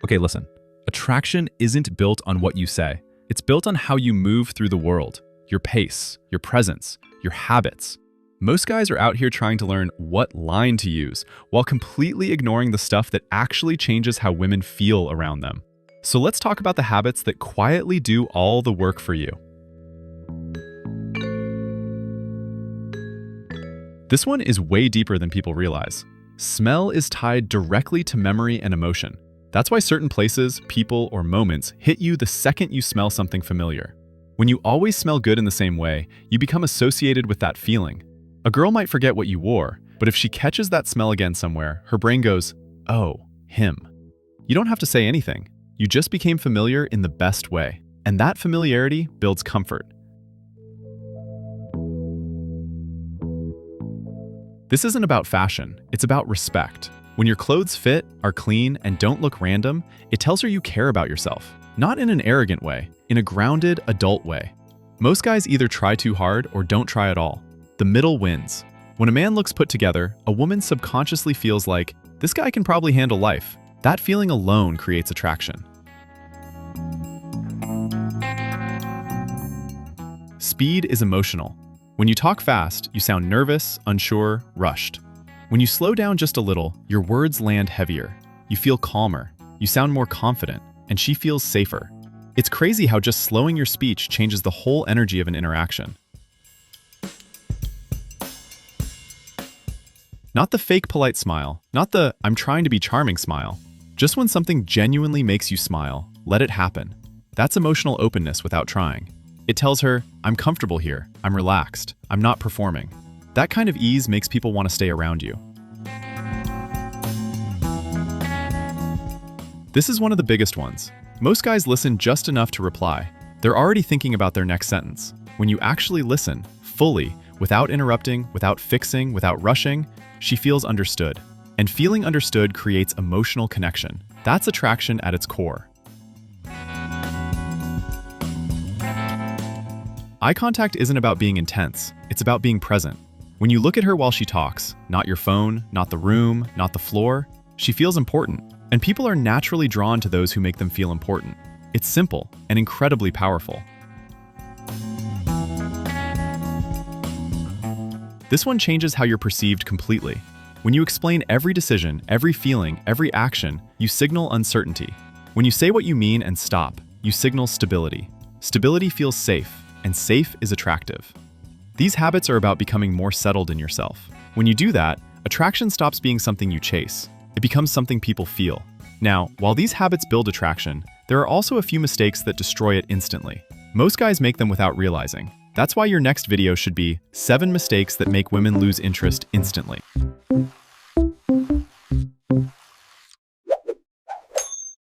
Okay, listen. Attraction isn't built on what you say. It's built on how you move through the world, your pace, your presence, your habits. Most guys are out here trying to learn what line to use while completely ignoring the stuff that actually changes how women feel around them. So let's talk about the habits that quietly do all the work for you. This one is way deeper than people realize. Smell is tied directly to memory and emotion. That's why certain places, people, or moments hit you the second you smell something familiar. When you always smell good in the same way, you become associated with that feeling. A girl might forget what you wore, but if she catches that smell again somewhere, her brain goes, "Oh, him." You don't have to say anything. You just became familiar in the best way. And that familiarity builds comfort. This isn't about fashion, it's about respect. When your clothes fit, are clean, and don't look random, it tells her you care about yourself. Not in an arrogant way, in a grounded, adult way. Most guys either try too hard or don't try at all. The middle wins. When a man looks put together, a woman subconsciously feels like, this guy can probably handle life. That feeling alone creates attraction. Speed is emotional. When you talk fast, you sound nervous, unsure, rushed. When you slow down just a little, your words land heavier. You feel calmer, you sound more confident, and she feels safer. It's crazy how just slowing your speech changes the whole energy of an interaction. Not the fake polite smile, not the "I'm trying to be charming" smile. Just when something genuinely makes you smile, let it happen. That's emotional openness without trying. It tells her, I'm comfortable here, I'm relaxed, I'm not performing. That kind of ease makes people want to stay around you. This is one of the biggest ones. Most guys listen just enough to reply. They're already thinking about their next sentence. When you actually listen, fully, without interrupting, without fixing, without rushing, she feels understood. And feeling understood creates emotional connection. That's attraction at its core. Eye contact isn't about being intense, it's about being present. When you look at her while she talks, not your phone, not the room, not the floor, she feels important. And people are naturally drawn to those who make them feel important. It's simple and incredibly powerful. This one changes how you're perceived completely. When you explain every decision, every feeling, every action, you signal uncertainty. When you say what you mean and stop, you signal stability. Stability feels safe, and safe is attractive. These habits are about becoming more settled in yourself. When you do that, attraction stops being something you chase. It becomes something people feel. Now, while these habits build attraction, there are also a few mistakes that destroy it instantly. Most guys make them without realizing. That's why your next video should be 7 mistakes that make women lose interest instantly.